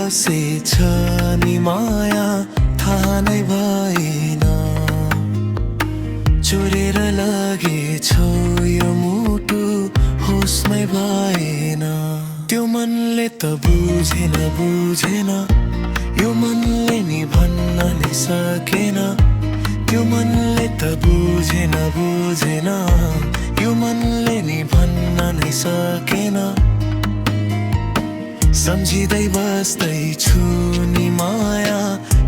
बसेछ नि माया थाहा नै भएन। चोरेर लगेछौ यो मुटु होसमै भएन। त्यो मनले त बुझेन यो मनले नि भन्न नै सकेन। त्यो मनले त बुझेन यो मनले नि भन्न नै सकेन। सम्झिँदै बस्दैछु नि माया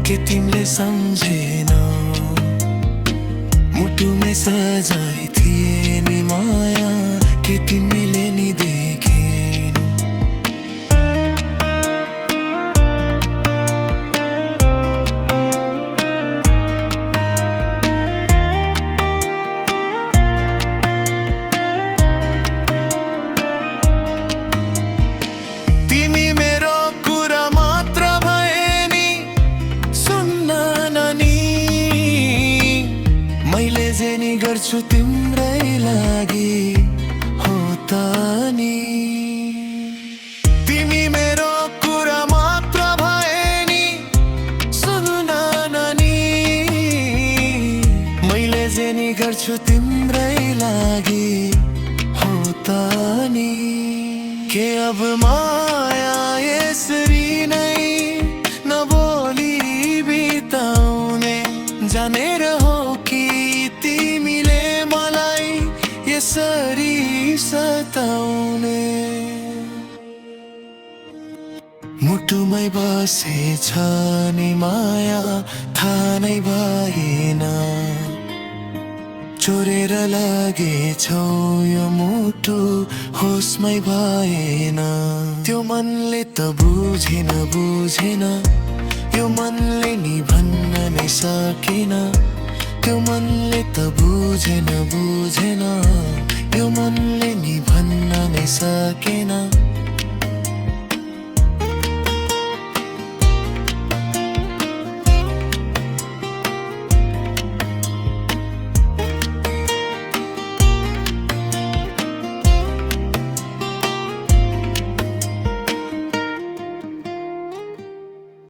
के तिमीले सम्झेन। मुटुमै सजाइ थिए नि माया के तिमीले नि देखेन। तिमी मेरो कुरा मात्र भए नि सुन्न ननी। मैले जे नि गर्छु तिम्रै लागि हो त नि। तिमी मेरो कुरा मात्र भए नि सुन्न ननी। मैले जे नि गर्छु तिम्रै लागि हो त नि। के अब माया यसरी नै नबोली बिताउने जानेर हो कि तिमीले मलाई यसरी सताउने। मुटुमै बसेछ नि माया थाहा नै भएन। चोरेर लगेछौ यो मुटु होसमै भएन। त्यो मनले त बुझेन यो मनले नि भन्न नै सकेन। त्यो मनले त बुझेन यो मनले नि भन्न नै सकेन।